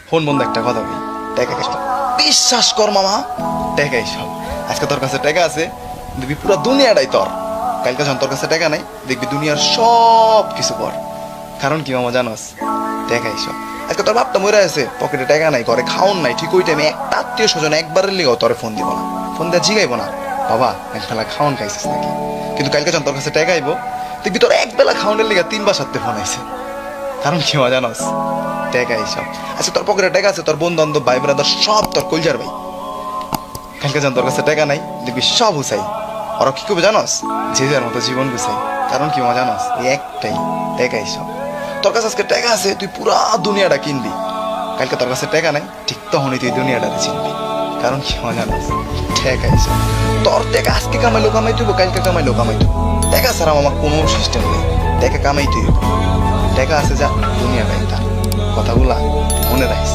Phone বন্ধ একটা কথা বলি, টাকা সব বিশ্বাস কর মামা, টাকাই সব। আজকে তোর কাছে টাকা আছে, দেখবি পুরো দুনিয়াটাই তোর। কালকে যখন তোর কাছে টাকা নাই, দেখবি দুনিয়ার সব কিছু পর। কারণ কি মামা জানোস, টাকাই সব। আজকে তোর বাপটা মরে আছে, পকেটে টাকা নাই, ঘরে খাওন নাই, ঠিক ওই টাইমে একটা আত্মীয় স্বজন একবারের লিগেও তোরে ফোন দিব না, ফোন দিয়ে জিগাইব না বাবা এক বেলা খাওন খাইছিস নাকি। কিন্তু কালকে যখন তোর কাছে টাকা আইব, দেখবি তোর এক বেলা খাওয়ানোর লিগা 3 বার 7 ফোন আইছে। কারণ কি মা জানোস, টাকাই সব। আচ্ছা তোর পকেটে টাকা আছে, তোর বন্ধু বান্ধব ভাই ব্রাদার সব তোর কলজার ভাই। কালকে যখন তোর কাছে টাকা নাই, দেখবি সব হুসাই। ওরা কি করবে জানোস, যে যার মতো জীবন গুছাই। কারণ কি মা জানোস, এই একটাই, টাকাই সব। তোর কাছে আজকে টাকা আছে, তুই পুরা দুনিয়াটা কিনবি। কালকে তোর কাছে টাকা নাই, ঠিক তখনই তুই দুনিয়াটাতে চিনবি। কারণ কি মা জানোস, টাকাই সব। তোর টাকা আজকে কামাইলো কামাইতে হইব, কালকে কামাইলো কামাইতে হইব। টাকা ছাড়া আমার কোনো সিস্টেম নেই, টাকা কামাইতে হইব। টাকা আছে যা, দুনিয়াটাই তার। কথাগুলা মনে রাখিস।